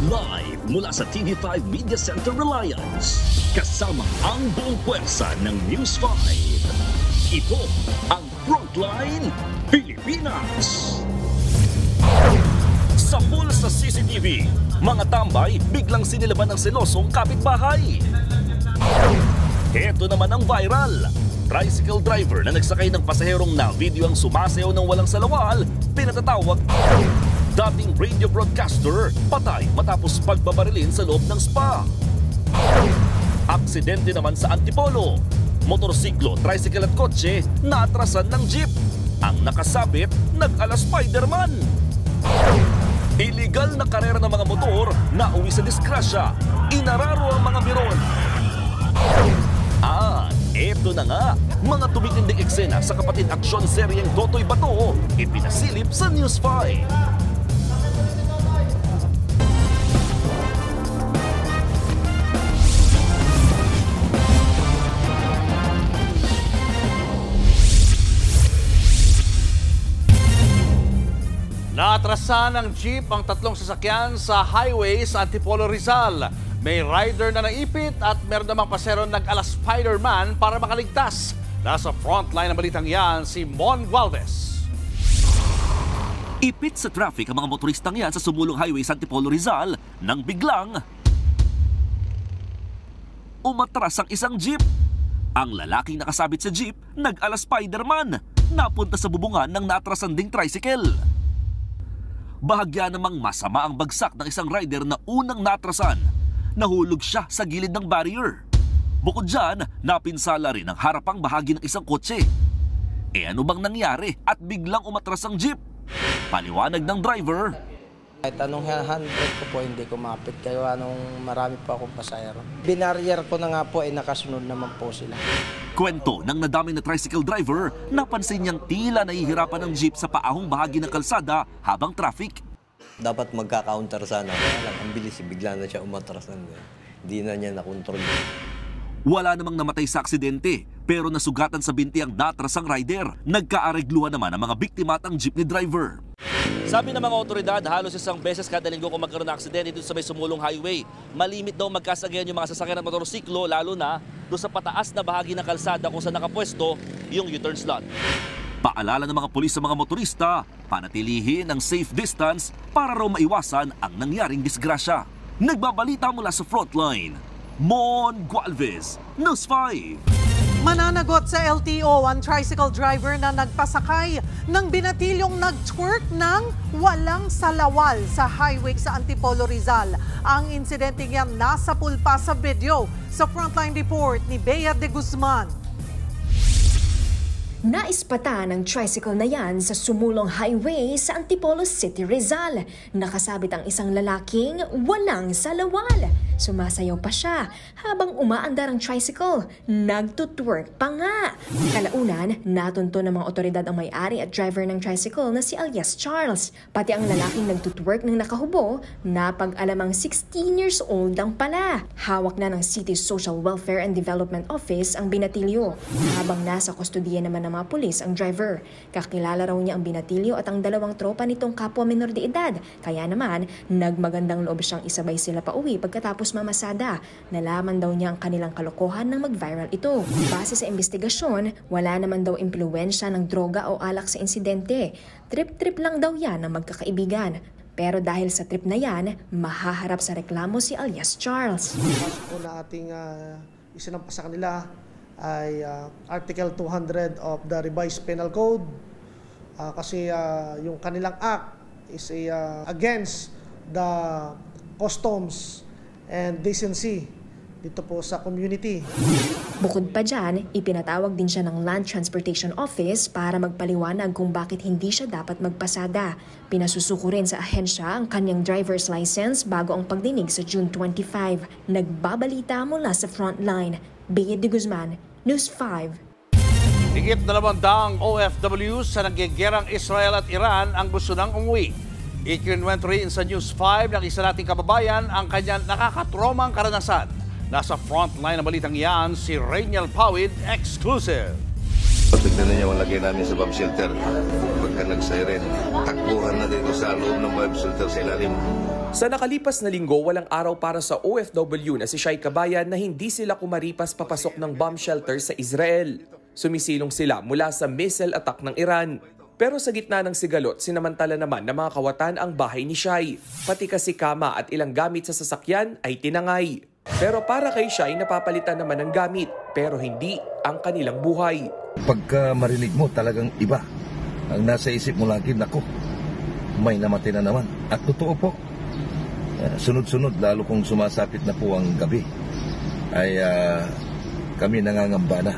Live mula sa TV5 Media Center Reliance. Kasama ang buong puwersa ng News 5. Ito ang Frontline Pilipinas. Sa pool sa CCTV, mga tambay biglang sinilaban ng selosong kapitbahay. Ito naman ang viral. Tricycle driver na nagsakay ng pasaherong na video ang sumasayaw ng walang salawal, pinatatawag dating radio broadcaster, patay matapos pagbabarilin sa loob ng spa. Aksidente naman sa Antipolo. Motorsiklo, tricycle at kotse naatrasan ng jeep. Ang nakasabit, nag-ala Spider-Man. Illegal na karera ng mga motor na uwi sa disgrasya. Inararo ang mga biron. Eto na nga, mga tumitinding eksena sa kapatid aksyon seryeng Totoy Bato, ipinasilip sa News 5. Naatrasan ng jeep ang tatlong sasakyan sa highway sa Antipolo, Rizal. May rider na naipit at meron namang pasero nag-ala Spider-Man para makaligtas. Nasa frontline ng balitang yan si Mon Gualvez. Ipit sa traffic ang mga motoristang yan sa sumulong highway sa Antipolo, Rizal nang biglang umatras ang isang jeep. Ang lalaking nakasabit sa jeep nag-ala Spider-Man, napunta sa bubungan ng naatrasan ding tricycle. Bahagya namang masama ang bagsak ng isang rider na unang natrasan. Nahulog siya sa gilid ng barrier. Bukod dyan, napinsala rin ang harapang bahagi ng isang kotse. Ano bang nangyari at biglang umatras ang jeep? Paliwanag ng driver. Kahit anong handbrake ko po, hindi ko mapit. Kaya anong marami pa akong pasayro. Binarrier ko na nga po, nakasunod naman po sila. Kwento ng nadaming na tricycle driver, napansin niyang tila nahihirapan ng jeep sa paahong bahagi ng kalsada habang traffic. Dapat magka-counter sana. Kaya lang, ang bilis, bigla na siya umatrasan. Hindi na niya nakontrol. Wala namang namatay sa aksidente, pero nasugatan sa binti ang natrasang rider. Nagkaaregluhan naman ang mga biktima at ang jeepney driver. Sabi ng mga otoridad, halos isang beses kada linggo kung magkaroon ng aksidente dito sa may sumulong highway. Malimit daw magkasagayan yung mga sasakyan at motorsiklo, lalo na doon sa pataas na bahagi ng kalsada kung saan nakapwesto yung U-turn slot. Paalala ng mga pulis sa mga motorista, panatilihin ang safe distance para raw maiwasan ang nangyaring disgrasya. Nagbabalita mula sa Frontline, Mon Gualvez, News 5. Mananagot sa LTO ang tricycle driver na nagpasakay ng binatilyong nag-twerk ng walang salawal sa highway sa Antipolo, Rizal. Ang insidente niyan nasa pulpa sa video. Sa Frontline report ni Bea de Guzman. Naispata ng tricycle na yan sa sumulong highway sa Antipolo City, Rizal. Nakasabit ang isang lalaking walang salawal. Sumasayaw pa siya habang umaandar ang tricycle. Nagtutwerk pa nga. Kalaunan, natunto ng mga otoridad ang may-ari at driver ng tricycle na si alias Charles. Pati ang lalaking nagtutwerk ng nakahubo, napag-alamang 16 years old lang pala. Hawak na ng City Social Welfare and Development Office ang binatilyo. Habang nasa kustodiya naman ng mga pulis ang driver. Kakilala raw niya ang binatilyo at ang dalawang tropa nitong kapwa menor de edad. Kaya naman, nagmagandang loob siyang isabay sila pa uwi pagkatapos mamasada. Nalaman daw niya ang kanilang kalokohan nang mag-viral ito. Base sa investigasyon, wala naman daw impluwensya ng droga o alak sa insidente. Trip-trip lang daw yan ng magkakaibigan. Pero dahil sa trip na yan, mahaharap sa reklamo si alias Charles. Kaso po na ating isinampa sa kanila ay Article 200 of the Revised Penal Code. Kasi yung kanilang act is against the customs and decency dito po sa community. Bukod pa dyan, ipinatawag din siya ng Land Transportation Office para magpaliwanag kung bakit hindi siya dapat magpasada. Pinasusuko rin sa ahensya ang kanyang driver's license bago ang pagdinig sa June 25. Nagbabalita mula sa Frontline, Bea de Guzman, News 5. Higit 200 OFWs sa nagyagyerang Israel at Iran ang gusto nang umuwi. Ikinwento rin sa News 5 ng isa nating kababayan ang kanyang nakakatromang karanasan. Nasa frontline ng balitang yan, si Rainiel Pawid, exclusive. Tignan na niya ang lagay namin sa bomb shelter. Pagka nag-siren, takbuhan na dito sa loob ng bomb shelter sa ilalim. Sa nakalipas na linggo, walang araw para sa OFW na si Shai Kabayan na hindi sila kumaripas papasok ng bomb shelter sa Israel. Sumisilong sila mula sa missile attack ng Iran. Pero sa gitna ng sigalot, sinamantala naman ng mga kawatan ang bahay ni Shai. Pati kasi kama at ilang gamit sa sasakyan ay tinangay. Pero para kay Shai, napapalitan naman ng gamit, pero hindi ang kanilang buhay. Pagka marinig mo, talagang iba. Ang nasa isip mo lagi, nako, may namatay na naman. At totoo po, sunod-sunod, lalo kung sumasapit na po ang gabi, ay kami nangangamba na.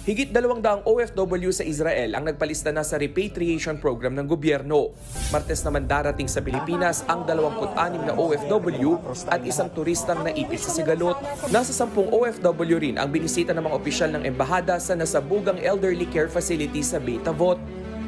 Higit 200 OFW sa Israel ang nagpalista na sa repatriation program ng gobyerno. Martes naman darating sa Pilipinas ang 26 na OFW at isang turistang naipit sa sigalot. Nasa 10 OFW rin ang binisita ng mga opisyal ng embahada sa nasabugang elderly care facility sa Beit Avot.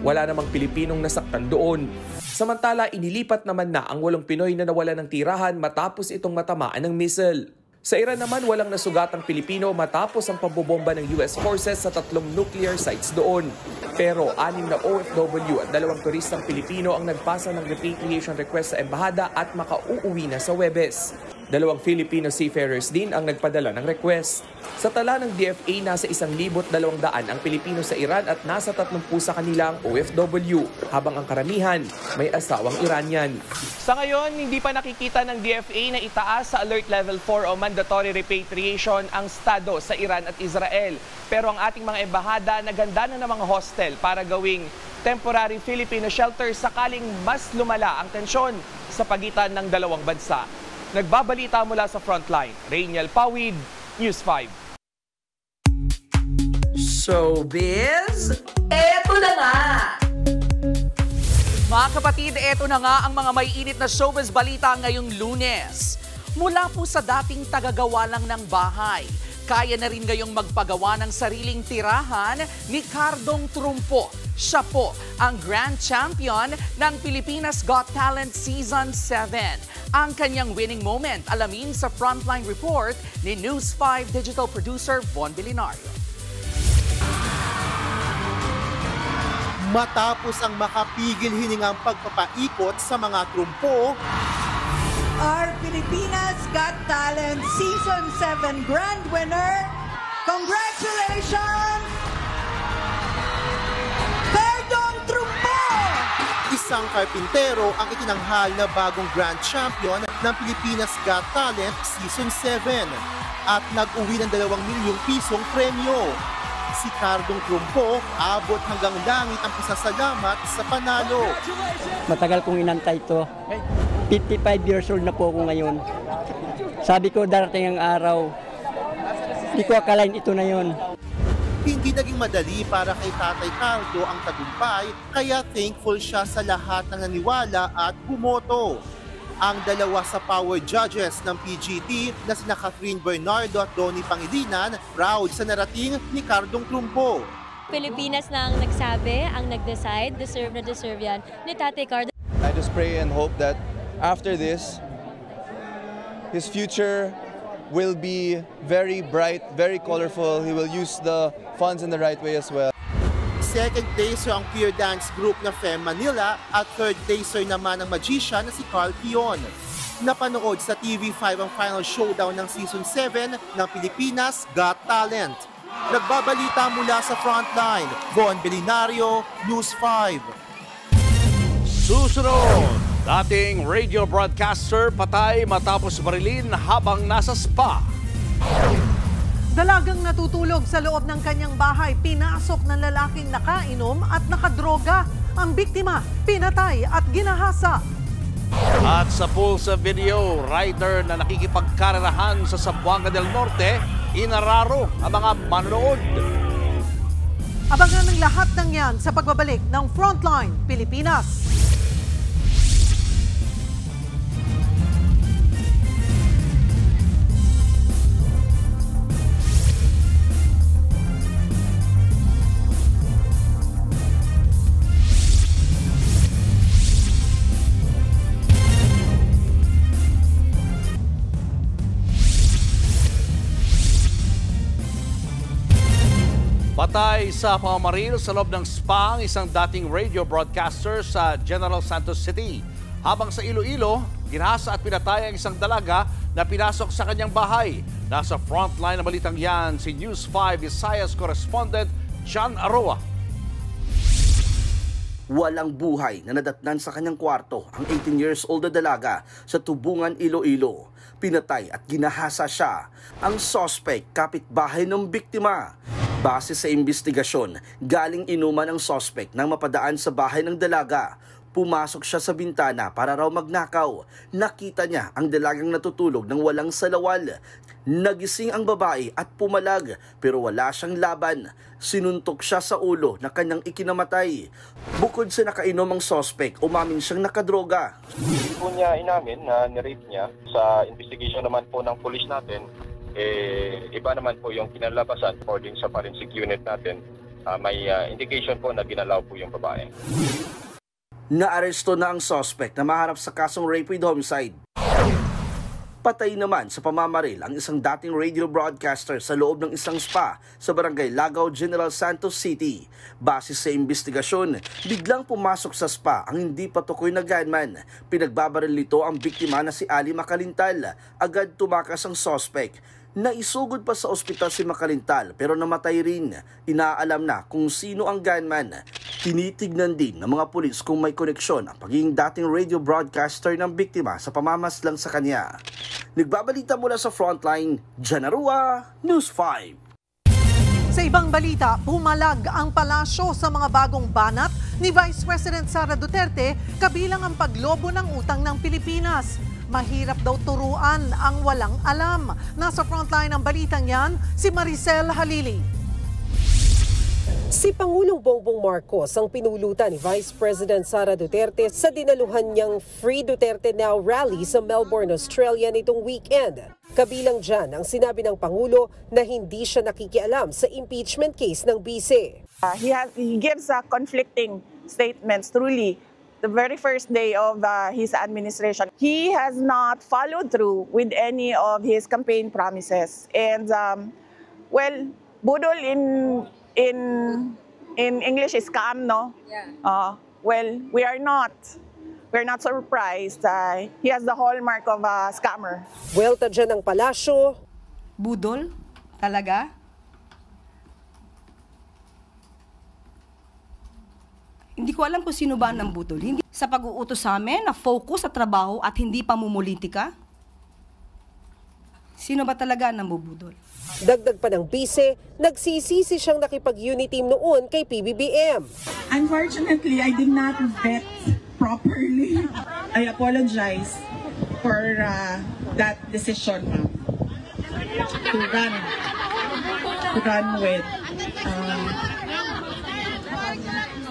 Wala namang Pilipinong nasaktan doon. Samantala, inilipat naman na ang 8 Pinoy na nawala ng tirahan matapos itong matamaan ng missile. Sa Iran naman, walang nasugatang Pilipino matapos ang pambobomba ng US forces sa 3 nuclear sites doon. Pero 6 na OFW at 2 turistang Pilipino ang nagpasa ng repatriation request sa embahada at makauuwi na sa Huwebes. 2 Filipino seafarers din ang nagpadala ng request. Sa tala ng DFA, nasa 1,200 ang Pilipino sa Iran at nasa 30 sa kanilang OFW, habang ang karamihan may asawang Iranian. Sa ngayon, hindi pa nakikita ng DFA na itaas sa Alert Level 4 o mandatory repatriation ang estado sa Iran at Israel. Pero ang ating mga embahada naganda na ng mga hostel para gawing temporary Filipino shelter sakaling mas lumala ang tensyon sa pagitan ng dalawang bansa. Nagbabalita mula sa Frontline, Rainiel Pawid, News 5. Showbiz, eto na nga! Mga kapatid, eto na nga ang mga may init na showbiz balita ngayong Lunes. Mula po sa dating tagagawa lang ng bahay, kaya na rin ngayong magpagawa ng sariling tirahan ni Cardong Trumpo. Siya po ang Grand Champion ng Pilipinas Got Talent Season 7. Ang kanyang winning moment, alamin sa Frontline Report ni News 5 Digital Producer Von Bilinario. Matapos ang makapigil hiningang pagpapaikot sa mga trumpo, Our Pilipinas Got Talent Season 7 Grand Winner, congratulations! Cardong Trumpo! Isang karpintero ang itinanghal na bagong Grand Champion ng Pilipinas Got Talent Season 7 at nag-uwi ng 2 milyong pisong premyo. Si Cardong Trumpo abot hanggang langit ang pasasalamat sa panalo. Matagal kong inantay ito. 55 years old na po ako ngayon. Sabi ko darating ang araw. Hindi ko akalain ito na yon. Hindi naging madali para kay Tatay Cardo ang tagumpay, kaya thankful siya sa lahat ng naniwala at bumoto. Ang 2 sa power judges ng PGT na sina Catherine Bernardo at Donnie Pangilinan, proud sa narating ni Cardong Trumpo. Pilipinas na ang nagsabi, ang nag-decide, deserve na deserve yan ni Tatay Cardo. I just pray and hope that after this, his future will be very bright, very colorful. He will use the funds in the right way as well. Second placer ang peer dance group na Fem Manila at third placer naman ang magician na si Carl Pion. Napanood sa TV5 ang final showdown ng Season 7 ng Pilipinas Got Talent. Nagbabalita mula sa Frontline, Von Bilinario, News 5. Susunod, dating radio broadcaster patay matapos barilin habang nasa spa. Dalagang natutulog sa loob ng kanyang bahay, pinasok ng lalaking nakainom at nakadroga. Ang biktima, pinatay at ginahasa. At sa pulsa video, rider na nakikipagkarerahan sa Zamboanga del Norte, inararo ang mga manonood. Abangan ng lahat ng yan sa pagbabalik ng Frontline Pilipinas. Patay sa pamamaril sa loob ng spa ang isang dating radio broadcaster sa General Santos City. Habang sa Iloilo, ginahasa at pinatay ang isang dalaga na pinasok sa kanyang bahay. Nasa frontline na balitang yan, si News 5 Visayas correspondent John Aroa. Walang buhay na nadatnan sa kanyang kwarto ang 18 years old na dalaga sa Tubungan, Iloilo. Pinatay at ginahasa siya. Ang suspect, kapitbahay ng biktima. Base sa investigasyon, galing inuman ang suspect nang mapadaan sa bahay ng dalaga. Pumasok siya sa bintana para raw magnakaw. Nakita niya ang dalagang natutulog ng walang salawal. Nagising ang babae at pumalag pero wala siyang laban. Sinuntok siya sa ulo na kanyang ikinamatay. Bukod sa nakainom ang suspect, umamin siyang nakadroga. Hindi po niya inamin na nirape niya. Sa investigation naman po ng pulis natin, iba naman po yung kinalabasan according sa forensic unit natin. May indication po na ginalaw po yung babae. Naaresto na ang suspect na maharap sa kasong rape with homicide. Patay naman sa pamamaril ang isang dating radio broadcaster sa loob ng isang spa sa barangay Lagaw, General Santos City. Base sa investigasyon, biglang pumasok sa spa ang hindi patukoy na gunman. Pinagbabaril nito ang biktima na si Ali Makalintal. Agad tumakas ang suspect. Naisugod pa sa ospital si Makalintal pero namatay rin. Inaalam na kung sino ang gunman. Tinitignan din ng mga pulis kung may koneksyon ang pagiging dating radio broadcaster ng biktima sa pamamaslang sa kanya. Nagbabalita mula sa Frontline, John Aroa, News 5. Sa ibang balita, pumalag ang palasyo sa mga bagong banat ni Vice President Sara Duterte kabilang ang paglobo ng utang ng Pilipinas. Mahirap daw turuan ang walang alam. Nasa frontline ng balitang yan, si Maricel Halili. Si Pangulong Bongbong Marcos ang pinulutan ni Vice President Sara Duterte sa dinaluhan niyang Free Duterte Now rally sa Melbourne, Australia nitong weekend. Kabilang dyan ang sinabi ng Pangulo na hindi siya nakikialam sa impeachment case ng Vice. He gives conflicting statements truly. The very first day of his administration, he has not followed through with any of his campaign promises. And budol in English is scam, no? Yeah. We're not surprised. He has the hallmark of a scammer. Welta dyan ang palasyo. Budol? Talaga? Hindi ko alam kung sino ba ang budol. Hindi sa pag-uutos sa amin na focus sa trabaho at hindi pamumulitika. Sino ba talaga ang nambubudol? Dagdag pa ng Vice, nagsisisi siyang nakipag-unity team noon kay PBBM. Unfortunately, I did not vet properly. I apologize for that decision, ma'am. To run with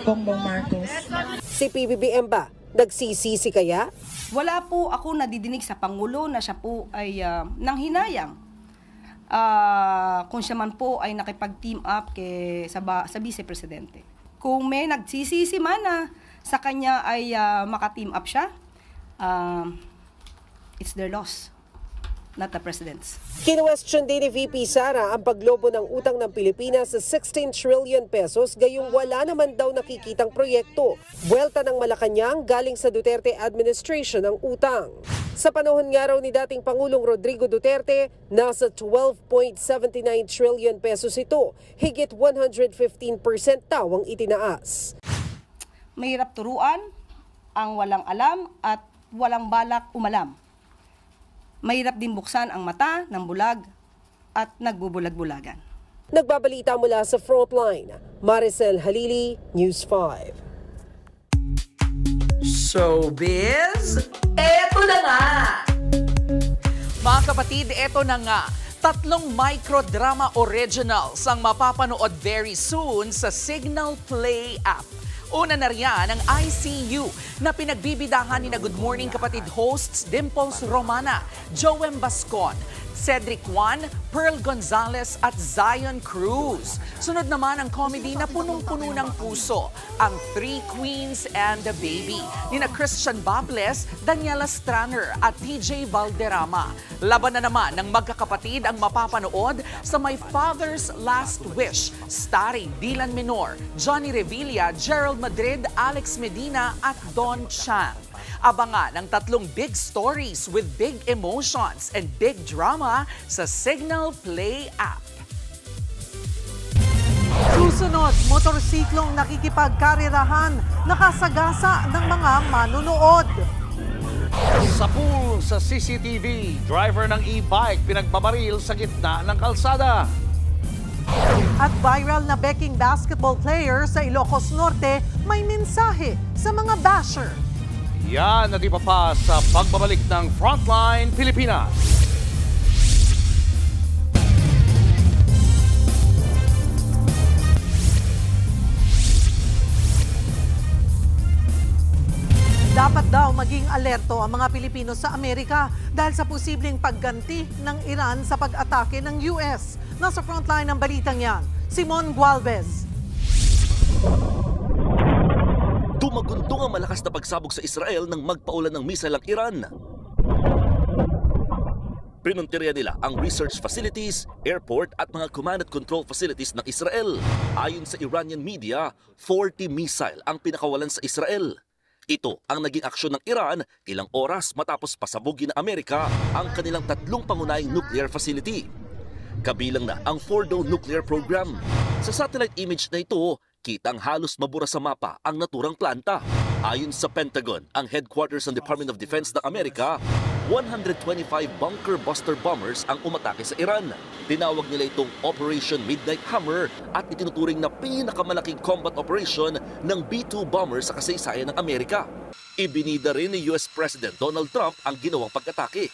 Bongbong Marcos. Si PBBM ba, nagsisisi kaya? Wala po ako nadidinig sa Pangulo na siya po ay nanghinayang. Kung siya man po ay nakipag-team up sa Vice Presidente. Kung may nagsisisi man na sa kanya ay maka-team up siya, it's their loss, not the President's. Kinwestiyon din ni VP Sara ang paglobo ng utang ng Pilipinas sa 16 trillion pesos gayong wala naman daw nakikitang proyekto. Buwelta ng Malacanang galing sa Duterte administration ang utang. Sa panahon nga raw ni dating Pangulong Rodrigo Duterte, nasa 12.79 trillion pesos ito. Higit 115% daw ang itinaas. Mahirap turuan ang walang alam at walang balak umalam. Mahirap din buksan ang mata ng bulag at nagbubulag-bulagan. Nagbabalita mula sa Frontline, Maricel Halili, News 5. Showbiz, eto na nga! Mga kapatid, eto na nga. 3 microdrama originals ang mapapanood very soon sa Signal Play app. Una na riyan ang ICU na pinagbibidahan ni na Good Morning Kapatid hosts Dimples Romana, Joem Bascon, Cedric Juan, Pearl Gonzalez at Zion Cruz. Sunod naman ang comedy na punong-puno ng puso, ang Three Queens and the Baby ni na Christian Bables, Daniela Straner at TJ Valderrama. Laban na naman ng magkakapatid ang mapapanood sa My Father's Last Wish, starring Dylan Menor, Johnny Revilla, Gerald Madrid, Alex Medina at Don Chang. Abangan ang 3 big stories with big emotions and big drama sa Signal Play app. Susunod, motorsiklong nakikipagkarirahan, nakasagasa ng mga manunood. Sa pool sa CCTV, driver ng e-bike pinagbabaril sa gitna ng kalsada. At viral na beking basketball player sa Ilocos Norte may mensahe sa mga basher. Yan at iba pa sa pagbabalik ng Frontline Pilipinas. Dapat daw maging alerto ang mga Pilipino sa Amerika dahil sa posibleng pagganti ng Iran sa pag-atake ng US. Nasa frontline ng balitang yan, Simon Gualvez. Dumagundong ang malakas na pagsabog sa Israel nang magpaulan ng missile ang Iran. Pinuntirya nila ang research facilities, airport at mga command and control facilities ng Israel. Ayon sa Iranian media, 40 missile ang pinakawalan sa Israel. Ito ang naging aksyon ng Iran ilang oras matapos pasabugin ng Amerika ang kanilang 3 pangunahing nuclear facility. Kabilang na ang Fordo nuclear program. Sa satellite image na ito, kitang halos mabura sa mapa ang naturang planta. Ayon sa Pentagon, ang headquarters ng Department of Defense ng Amerika, 125 bunker buster bombers ang umatake sa Iran. Tinawag nila itong Operation Midnight Hammer at itinuturing na pinakamalaking combat operation ng B-2 bomber sa kasaysayan ng Amerika. Ibinida rin ni US President Donald Trump ang ginawang pag-atake.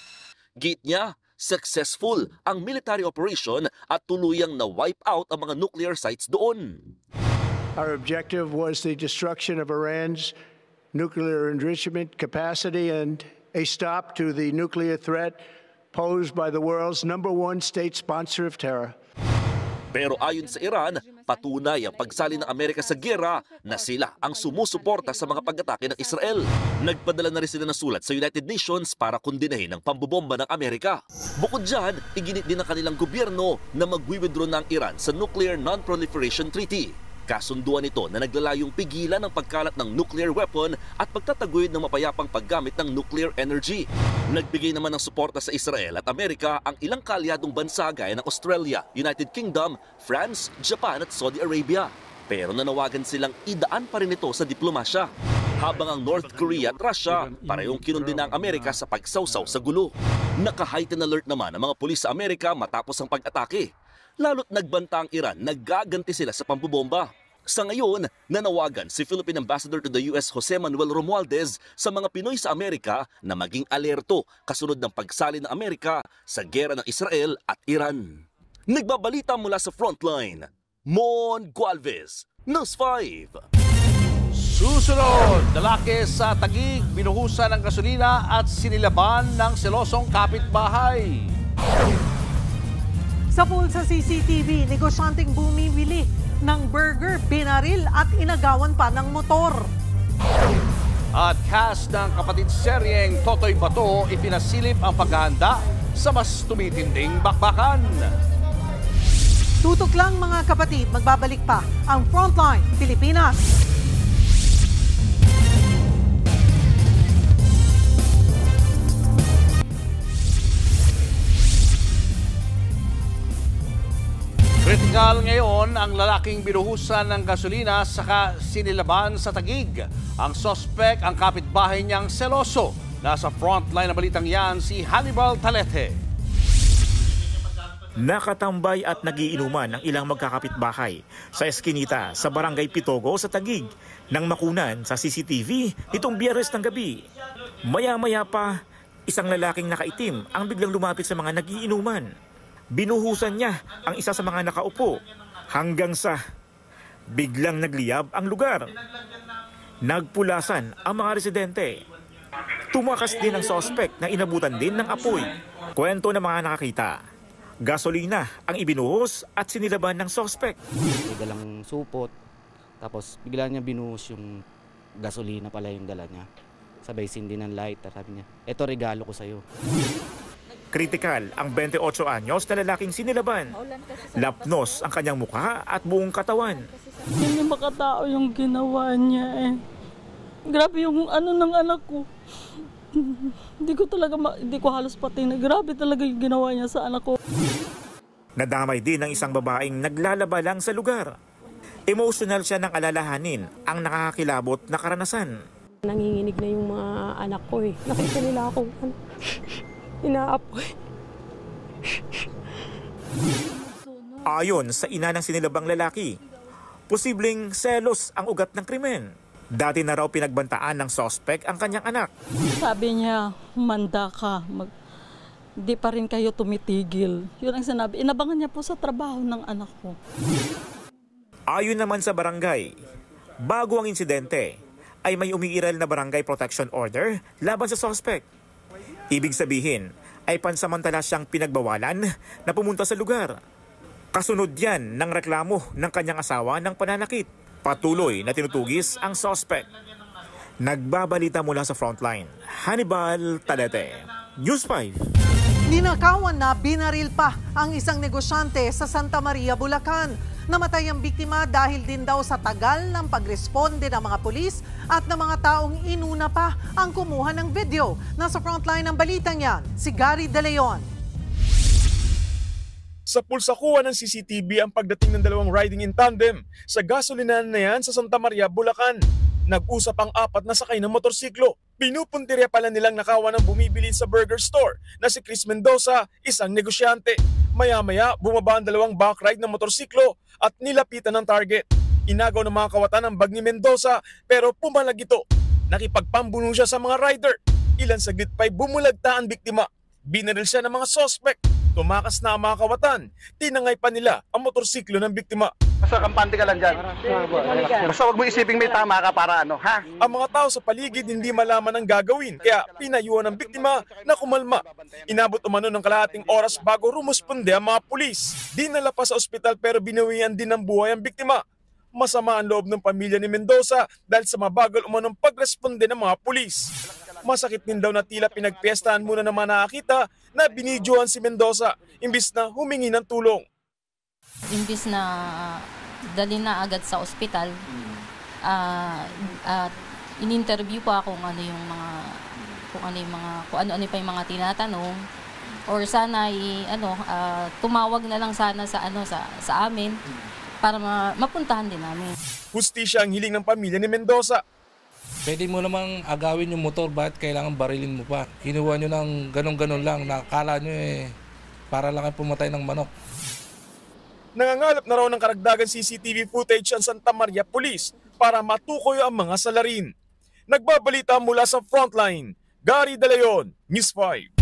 Git niya, successful ang military operation at tuluyang na-wipe out ang mga nuclear sites doon. Our objective was the destruction of Iran's nuclear enrichment capacity and a stop to the nuclear threat posed by the world's #1 state sponsor of terror. Pero ayon sa Iran, patunay ang pagsali ng Amerika sa giyera na sila ang sumusuporta sa mga pag-atake ng Israel. Nagpadala na rin sila ng sulat sa United Nations para kondinahin ang pambobomba ng Amerika. Bukod dyan, iginit din ng kanilang gobyerno na mag-withdraw ng Iran sa Nuclear Non-Proliferation Treaty. Kasunduan ito na naglalayong pigilan ang pagkalat ng nuclear weapon at pagtataguyod ng mapayapang paggamit ng nuclear energy. Nagbigay naman ng suporta sa Israel at Amerika ang ilang kaalyadong bansa gaya ng Australia, United Kingdom, France, Japan at Saudi Arabia. Pero nanawagan silang idaan pa rin ito sa diplomasya. Habang ang North Korea at Russia parehong kinundina ang Amerika sa pagsawsaw sa gulo. Naka-heightened alert naman ang mga pulis sa Amerika matapos ang pag-atake. Lalo't nagbanta ang Iran, naggaganti sila sa pambobomba. Sa ngayon, nanawagan si Philippine Ambassador to the US Jose Manuel Romualdez sa mga Pinoy sa Amerika na maging alerto kasunod ng pagsali ng Amerika sa gera ng Israel at Iran. Nagbabalita mula sa Frontline, Mon Gualvez, News 5. Susunod, lalaki sa Taguig, binuhusan ng gasolina at sinilaban ng selosong kapitbahay. Sa pool sa CCTV, negosyanteng bumibili ng burger, binaril at inagawan pa ng motor. At cast ng kapatid seryeng Totoy Bato, ipinasilip ang paghahanda sa mas tumitinding bakbakan. Tutok lang mga kapatid, magbabalik pa ang Frontline Pilipinas. Kritikal ngayon ang lalaking binuhusan ng gasolina saka sinilaban sa Taguig. Ang sospek, ang kapitbahay niyang seloso. Nasa frontline na balitang yan si Hannibal Talete. Nakatambay at nagiinuman ang ilang magkakapitbahay sa eskinita sa Barangay Pitogo sa Taguig nang makunan sa CCTV itong Biyernes ng gabi. Maya-maya pa, isang lalaking nakaitim ang biglang lumapit sa mga nagiinuman. Binuhusan niya ang isa sa mga nakaupo hanggang sa biglang nagliyab ang lugar. Nagpulasan ang mga residente. Tumakas din ang sospek na inabutan din ng apoy. Kwento ng mga nakakita. Gasolina ang ibinuhos at sinilaban ng sospek. May dalang supot, tapos bigla niya binuhos yung gasolina pala yung dala niya. Sabay sindi ng light, sabi niya, eto regalo ko sa'yo. Kritikal ang 28 anyos na lalaking sinilaban. Lapnos ang kanyang mukha at buong katawan. Hindi makatao yung ginawa niya eh. Grabe yung ano ng anak ko. Hindi ko halos pati na grabe talaga yung ginawa niya sa anak ko. Nadamay din ng isang babaeng naglalaba lang sa lugar. Emotional siya nang alalahanin ang nakakakilabot na karanasan. Nanginginig na yung mga anak ko eh. Nakita nila akong inaapoy. Ayon sa ina ng sinilabang lalaki, posibleng selos ang ugat ng krimen. Dati na raw pinagbantaan ng suspect ang kanyang anak. Sabi niya, humanda ka. Di pa rin kayo tumitigil. Yun ang sinabi. Inabangan niya po sa trabaho ng anak ko. Ayon naman sa barangay, bago ang insidente, ay may umiiral na barangay protection order laban sa suspect. Ibig sabihin, ay pansamantala siyang pinagbawalan na pumunta sa lugar. Kasunod yan ng reklamo ng kanyang asawa ng pananakit. Patuloy na tinutugis ang suspect. Nagbabalita mula sa frontline, Hannibal Talete, News 5. Ninakawan na binaril pa ang isang negosyante sa Santa Maria, Bulacan. Namatay ang biktima dahil din daw sa tagal ng pagresponde ng mga pulis at ng mga taong inuna pa ang kumuha ng video. Nasa frontline ng balitang yan, si Gary De Leon. Sa pulsakuha ng CCTV ang pagdating ng dalawang riding in tandem sa gasolinahan na yan sa Santa Maria, Bulacan. Nag-usap ang apat na sakay ng motorsiklo. Pinupuntirya pala nilang nakawan ng bumibili sa burger store na si Chris Mendoza, isang negosyante. Maya-maya, bumaba ang dalawang backride ng motorsiklo at nilapitan ng target. Inagaw ng mga kawatan ang bag ni Mendoza pero pumalag ito. Nakipagpambuno siya sa mga rider. Ilan saglit pa'y bumulagta ang biktima. Binaril siya ng mga suspect. Tumakas na ang mga kawatan. Tinangay pa nila ang motorsiklo ng biktima. Basta kampante ka lang dyan. Basta wag mo isiping may tama ka para ano, ha? Ang mga tao sa paligid hindi malaman ang gagawin, kaya pinayuhan ng biktima na kumalma. Inabot umano ng kalahating oras bago rumusponde ang mga pulis. Dinala pa sa ospital pero binawian din ng buhay ang biktima. Masama ang loob ng pamilya ni Mendoza dahil sa mabagal umanong pagresponde ng mga pulis. Masakit din daw na tila pinagpiestahan muna ng mga nakakita na binidyohan si Mendoza imbis na humingi ng tulong. Imbis na dali na agad sa ospital, in-interview pa kung ano pa yung mga tinatanong, or sana tumawag na lang sana sa amin para mapuntahan din namin. Hustisya ang hiling ng pamilya ni Mendoza. Pwede mo namang agawin yung motor, bakit kailangan barilin mo pa? Hinuha nyo ng ganon-ganon lang, nakakala nyo para lang pumatay ng manok. Nangangalap na raw ng karagdagan CCTV footage ang Santa Maria Police para matukoy ang mga salarin. Nagbabalita mula sa frontline, Gary De Leon, News 5.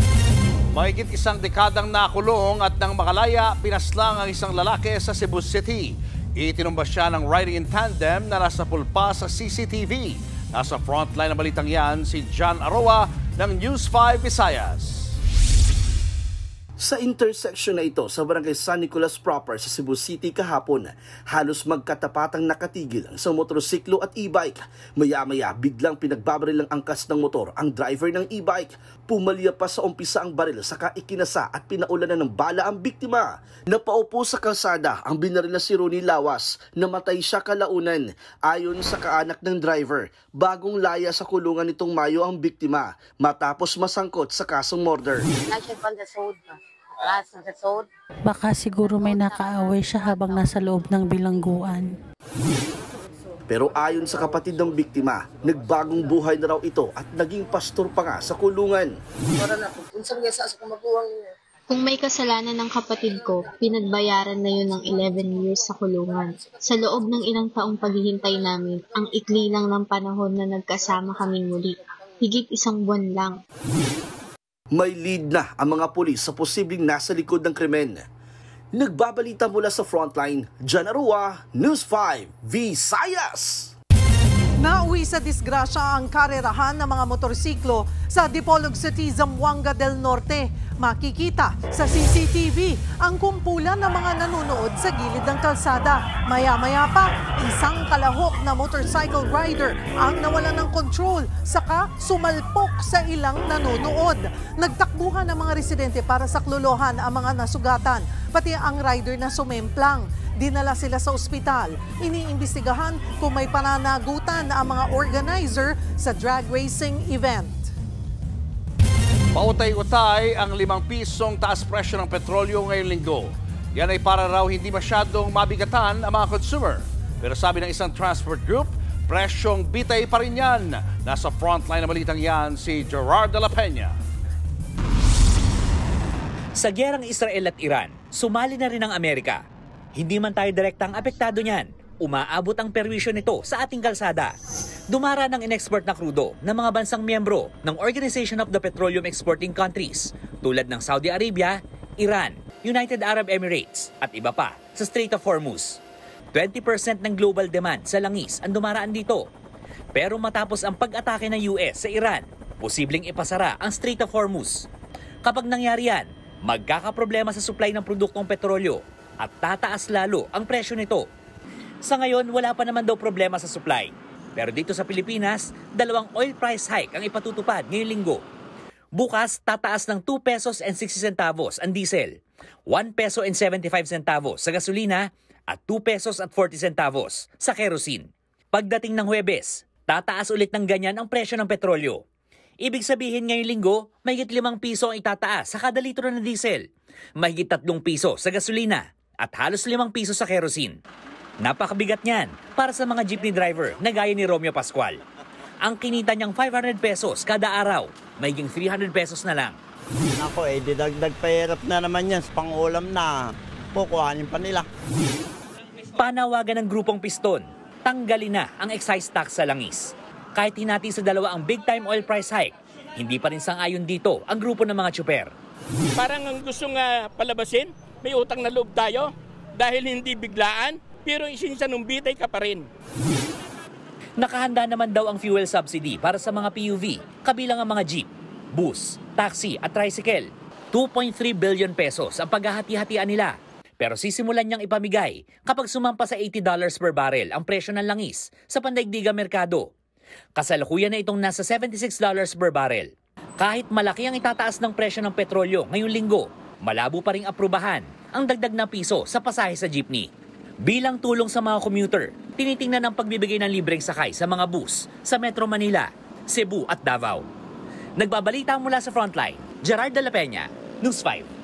Mahigit isang dekadang nakulong at nang makalaya, pinaslang ang isang lalaki sa Cebu City. Itinumba siya ng riding in tandem na nasa pulpa sa CCTV. Nasa frontline ng balitang yan, si John Aroa ng News 5 Visayas. Sa intersection na ito sa Barangay San Nicolas proper sa Cebu City kahapon, halos magkatapatang nakatigil ang isang motorsiklo at e-bike. Maya-maya biglang pinagbabaril ang angkas ng motor ang driver ng e-bike. Pumalya pa sa umpisa ang baril saka ikinasa at pinaulanan ng bala ang biktima. Napaupo sa kalsada ang binaril na si Ronnie Lawas. Namatay siya kalaunan. Ayon sa kaanak ng driver, bagong laya sa kulungan nitong Mayo ang biktima matapos masangkot sa kasong murder. Baka siguro may nakaaway siya habang nasa loob ng bilangguan. Pero ayon sa kapatid ng biktima, nagbagong buhay na raw ito at naging pastor pa nga sa kulungan. Kung may kasalanan ng kapatid ko, pinagbayaran na yun ng 11 years sa kulungan. Sa loob ng ilang taong paghihintay namin, ang ikli lang ng panahon na nagkasama kaming muli. Higit 1 buwan lang. May lead na ang mga pulis sa posibleng nasa likod ng krimen. Nagbabalita mula sa frontline, John Arua, News 5, Visayas. Nauwi sa disgrasya ang karerahan ng mga motorsiklo sa Dipolog City, Zamboanga del Norte. Makikita sa CCTV ang kumpulan ng mga nanonood sa gilid ng kalsada. Maya-maya pa, isang kalahok na motorcycle rider ang nawalan ng control saka sumalpok sa ilang nanonood. Nagtakbuhan ang mga residente para saklolohan ang mga nasugatan. pati ang rider na sumemplang. Dinala sila sa ospital. Iniimbestigahan kung may pananagutan ang mga organizer sa drag racing event. Pautay-utay ang 5 pisong taas presyo ng petrolyo ngayong linggo. Yan ay para raw hindi masyadong mabigatan ang mga consumer. Pero sabi ng isang transport group, presyong bitay pa rin yan. Nasa frontline na balitang yan si Gerard de la Peña. Sa gyerang Israel at Iran, sumali na rin ang Amerika. Hindi man tayo direktang apektado niyan, umaabot ang perwisyo nito sa ating kalsada. Dumara ng in-export na krudo ng mga bansang miyembro ng Organization of the Petroleum Exporting Countries tulad ng Saudi Arabia, Iran, United Arab Emirates at iba pa sa Strait of Hormuz. 20% ng global demand sa langis ang dumaraan dito. Pero matapos ang pag-atake ng US sa Iran, posibleng ipasara ang Strait of Hormuz. Kapag nangyari yan, magkakaproblema sa supply ng produktong petrolyo at tataas lalo ang presyo nito. Sa ngayon, wala pa naman daw problema sa supply. Pero dito sa Pilipinas, 2 oil price hike ang ipatutupad ngayong linggo. Bukas, tataas ng 2 pesos and 60 centavos ang diesel, 1 peso and 75 centavos sa gasolina, at 2 pesos at 40 centavos sa kerosene. Pagdating ng Huwebes, tataas ulit ng ganyan ang presyo ng petrolyo. Ibig sabihin ngayong linggo, mahigit 5 piso ang itataas sa kada litro ng diesel, mahigit 3 piso sa gasolina, at halos 5 piso sa kerosene. Napakabigat niyan para sa mga jeepney driver na gaya ni Romeo Pascual. Ang kinita niyang 500 pesos kada araw, mahiging 300 pesos na lang. Ako didagdag pahirap na naman yan sa pang-ulam na kukuhanin pa nila. Panawagan ng grupong Piston, tanggalin na ang excise tax sa langis. Kahit hinati sa 2 ang big-time oil price hike, hindi pa rin sang-ayon dito ang grupo ng mga tsuper. Parang ang gusto nga palabasin, may utang na loob tayo dahil hindi biglaan, pero isinsanumbitay ka pa rin. Nakahanda naman daw ang fuel subsidy para sa mga PUV, kabilang ang mga jeep, bus, taxi at tricycle. 2.3 billion pesos ang paghahati-hatian nila. Pero sisimulan niyang ipamigay kapag sumampa sa $80 per barrel ang presyo ng langis sa pandaigdigang merkado. Kasalukuyan na itong nasa $76 per barrel. Kahit malaki ang itataas ng presyo ng petrolyo ngayong linggo, malabo pa ring aprubahan ang dagdag na piso sa pasahe sa jeepney. Bilang tulong sa mga commuter, tinitingnan ang pagbibigay ng libreng sakay sa mga bus sa Metro Manila, Cebu at Davao. Nagbabalita mula sa Frontline, Gerard de la Peña, News 5.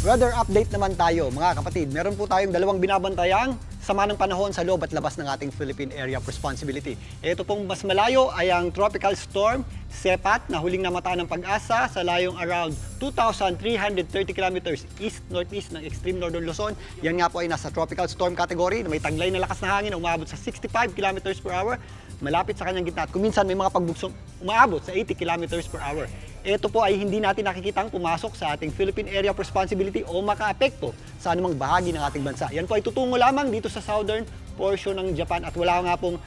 Weather update naman tayo mga kapatid. Meron po tayong 2 binabantayang sama ng panahon sa loob at labas ng ating Philippine Area of Responsibility. Ito pong mas malayo ay ang Tropical Storm Sepat na huling namataan ng Pag-asa sa layong around 2,330 kilometers east-northeast ng extreme northern Luzon. Yan nga po ay nasa Tropical Storm category na may taglay na lakas na hangin na umaabot sa 65 kilometers per hour. Malapit sa kanyang gitna at kuminsan may mga pagbugsong umaabot sa 80 kilometers per hour. Ito po ay hindi natin nakikitang pumasok sa ating Philippine Area of Responsibility o makaapekto sa anumang bahagi ng ating bansa. Yan po ay tutungo lamang dito sa southern portion ng Japan at wala nga pong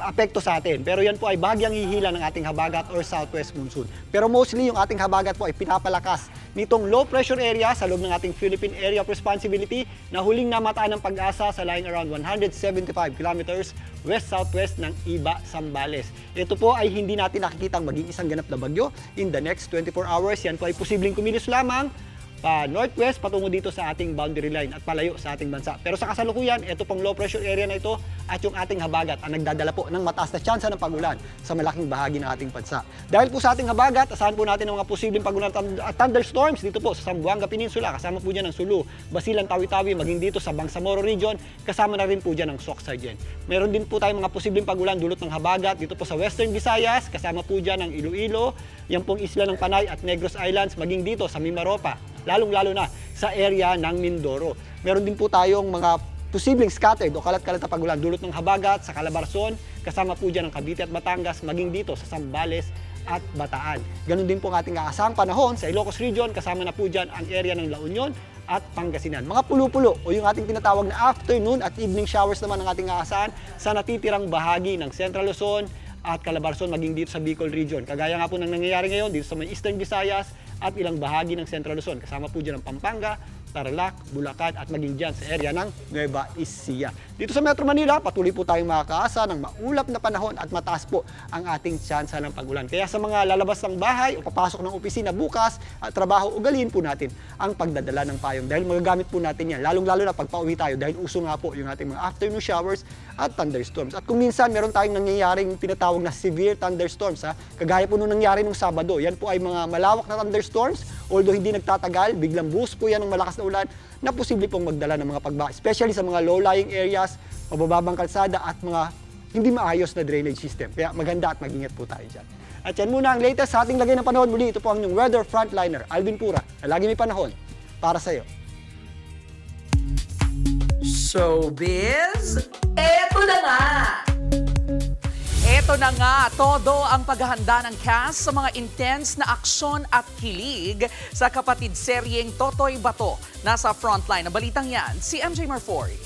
apekto sa atin. Pero yan po ay bahagyang hihila ng ating habagat or southwest monsoon. Pero mostly yung ating habagat po ay pinapalakas nitong low pressure area sa loob ng ating Philippine Area of Responsibility na huling namataan ng Pag-asa sa lying around 175 kilometers west-southwest ng Iba, Zambales. Ito po ay hindi natin nakikitang maging isang ganap na bagyo in the next 24 hours. Yan po ay posibleng kumilos lamang pa northwest patungo dito sa ating boundary line at palayo sa ating bansa. Pero sa kasalukuyan, ito pong low pressure area na ito at yung ating habagat ang nagdadala po ng mataas na tsansa ng pagulan sa malaking bahagi ng ating bansa. Dahil po sa ating habagat, asahan po natin ang mga posibleng pagulan at thunderstorms dito po sa Zamboanga Peninsula. Kasama po dyan ang Sulu, Basilan, Tawi-Tawi, maging dito sa Bangsamoro Region. Kasama na rin po dyan ang Soc-Sargen. Meron din po tayong mga posibleng pagulan dulot ng habagat dito po sa Western Visayas. Kasama po dyan ang Iloilo, yan pong isla ng Panay at Negros Islands, maging dito sa Mimaropa. Lalong-lalo na sa area ng Mindoro. Meron din po tayong mga posibleng scattered o kalat-kalat na pagulan dulot ng habagat sa Calabarzon, kasama po dyan ang Cavite at Batangas, maging dito sa Zambales at Bataan. Ganun din po ang ating aasahang panahon sa Ilocos Region, kasama na po dyan ang area ng La Union at Pangasinan. Mga pulo-pulo o yung ating tinatawag na afternoon at evening showers naman ang ating aasahan sa natitirang bahagi ng Central Luzon at Calabarzon, maging dito sa Bicol Region. Kagaya nga po ng nangyayari ngayon dito sa may Eastern Visayas at ilang bahagi ng Central Luzon. Kasama po dyan ang Pampanga, Tarlac, Bulacan at maging dyan sa area ng Nueva Ecija. Dito sa Metro Manila, patuloy po tayong makakaasa ng maulap na panahon at mataas po ang ating tsansa ng pag-ulan. Kaya sa mga lalabas ng bahay o papasok ng opisina bukas at trabaho, ugaliin po natin ang pagdadala ng payong dahil magagamit po natin yan. Lalong-lalo na pag pauwi tayo dahil uso nga po yung ating mga afternoon showers at thunderstorms. At kung minsan meron tayong nangyayaring tinatawag na severe thunderstorms, kagaya po nung nangyari nung Sabado, yan po ay mga malawak na thunderstorms, although hindi nagtatagal, biglang buhos po yan ng malakas na ulan na posible pong magdala ng mga pagbaha, especially sa mga low-lying areas, mabababang kalsada at mga hindi maayos na drainage system. Kaya maganda at mag-ingat po tayo dyan. At yan muna ang latest sa ating lagay ng panahon. Muli, ito po ang inyong weather frontliner, Alvin Pura, na lagi may panahon para sa iyo. Showbiz, eto na nga! Ito na nga, todo ang paghahanda ng cast sa mga intense na aksyon at kilig sa kapatid seryeng Totoy Bato. Nasa frontline ng balitang yan, si MJ Marfori.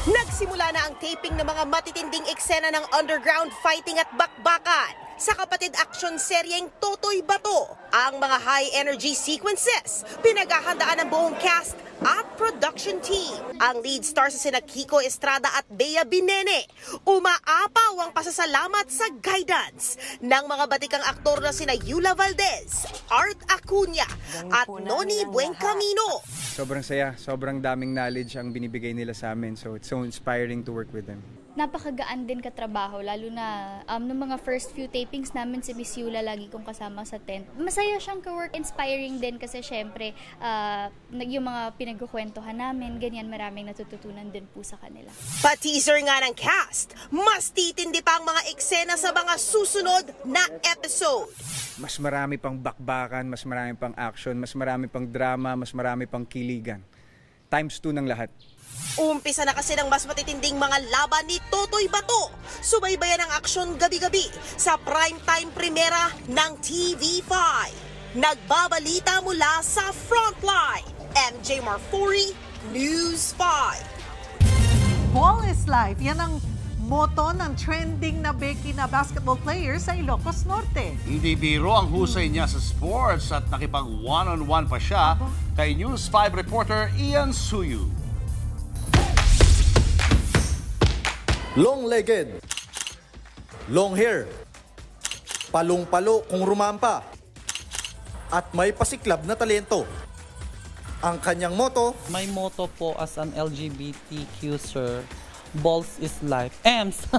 Nagsimula na ang taping ng mga matitinding eksena ng underground fighting at bakbakan sa kapatid action seryeng Totoy Bato. Ang mga high-energy sequences, pinaghahandaan ng buong cast at production team. Ang lead stars sa sina Kiko Estrada at Bea Binene. Umaapaw ang pasasalamat sa guidance ng mga batikang aktor na sina Yula Valdez, Art Acuña at Noni Buencamino. Sobrang saya, sobrang daming knowledge ang binibigay nila sa amin. So it's so inspiring to work with them. Napakagaan din katrabaho, lalo na nung mga first few tapings namin si Miss Yula lagi kong kasama sa tent. Masaya siyang ka-work, inspiring din kasi syempre yung mga pinagkukwentuhan namin, ganyan maraming natututunan din po sa kanila. Pa-teaser nga ng cast, mas titindi pa ang mga eksena sa mga susunod na episode. Mas marami pang bakbakan, mas marami pang action, mas marami pang drama, mas marami pang kiligan. Times 2 ng lahat. Umpisa na kasi ng mas matitinding mga laban ni Totoy Bato. Subaybayan ang aksyon gabi-gabi sa primetime primera ng TV5. Nagbabalita mula sa Frontline, MJ Marfori, News 5. Ball is life. Yan ang motto ng trending na Becky na basketball player sa Ilocos Norte. Hindi biro ang husay niya sa sports at nakipag one-on-one pa siya kay News 5 reporter Ian Suyu. Long-legged, long hair, palong-palo kung rumampa, at may pasiklab na talento. Ang kanyang motto, my motto po as an LGBTQ sir, balls is life. Ems!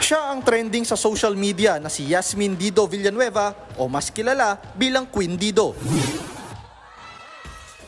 Siya ang trending sa social media na si Yasmin Dido Villanueva o mas kilala bilang Queen Dido.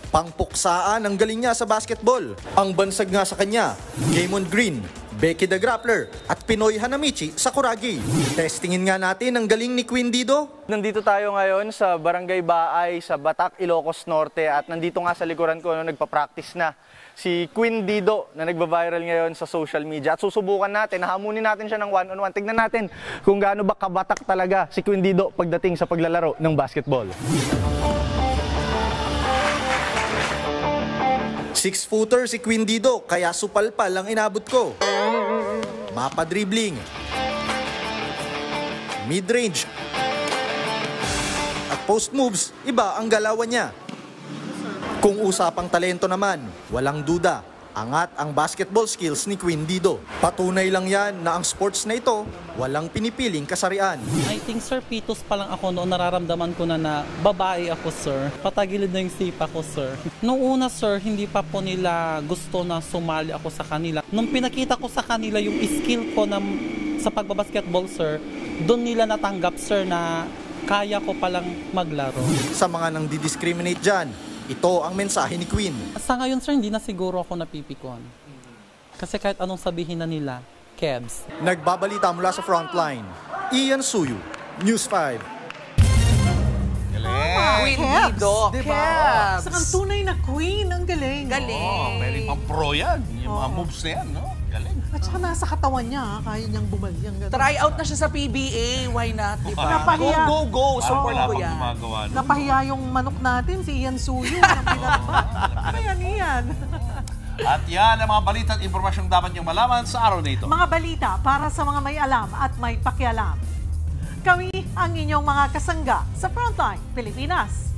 Pangpuksaan ang galing niya sa basketball. Ang bansag nga sa kanya, Gaymond Green, Becky the Grappler at Pinoy Hanamichi sa Kuragi. Testingin nga natin ang galing ni Queen Dido. Nandito tayo ngayon sa Barangay Baay sa Batak, Ilocos Norte at nandito nga sa likuran ko nagpa-practice na si Queen Dido na nagba-viral ngayon sa social media. At susubukan natin, hamunin natin siya ng one-on-one. Tignan natin kung gaano ba kabatak talaga si Queen Dido pagdating sa paglalaro ng basketball. 6-footer si Queen Dido, kaya supalpal ang inabot ko. Mapa-dribbling, mid-range, at post moves, iba ang galawan niya. Kung usapang talento naman, walang duda, angat ang basketball skills ni Queen Dido. Patunay lang yan na ang sports na ito, walang pinipiling kasarian. I think sir, pitos pa lang ako noon, nararamdaman ko na babae ako sir. Patagilid na yung sipa ko sir. Noong una sir, hindi pa po nila gusto na sumali ako sa kanila. Nung pinakita ko sa kanila yung skill ko na, sa pagbabasketball sir, doon nila natanggap sir na kaya ko palang maglaro. Sa mga nang didiscriminate dyan, ito ang mensahe ni Queen. Sa ngayon sir, hindi na siguro ako napipikon. Kasi kahit anong sabihin na nila, Kebs. Nagbabalita mula sa Frontline, Ian Suyu, News 5. Queen Dido. Kebs. Sa tunay na queen, ang galing. Oh, pwede pang pro yan. Yung mga moves na yan, no? Galing. At saka nasa katawan niya, kaya niyang bumalyang. Try out na siya sa PBA. Why not, diba? Napahiya. Go. Support ko yan. Napahiya yung manok natin, si Ian Suyu. Ayan, Ian. At yan ang mga balita at impormasyong dapat niyong malaman sa araw na ito. Mga balita para sa mga may alam at may pakialam. Kami ang inyong mga kasangga sa Frontline Pilipinas.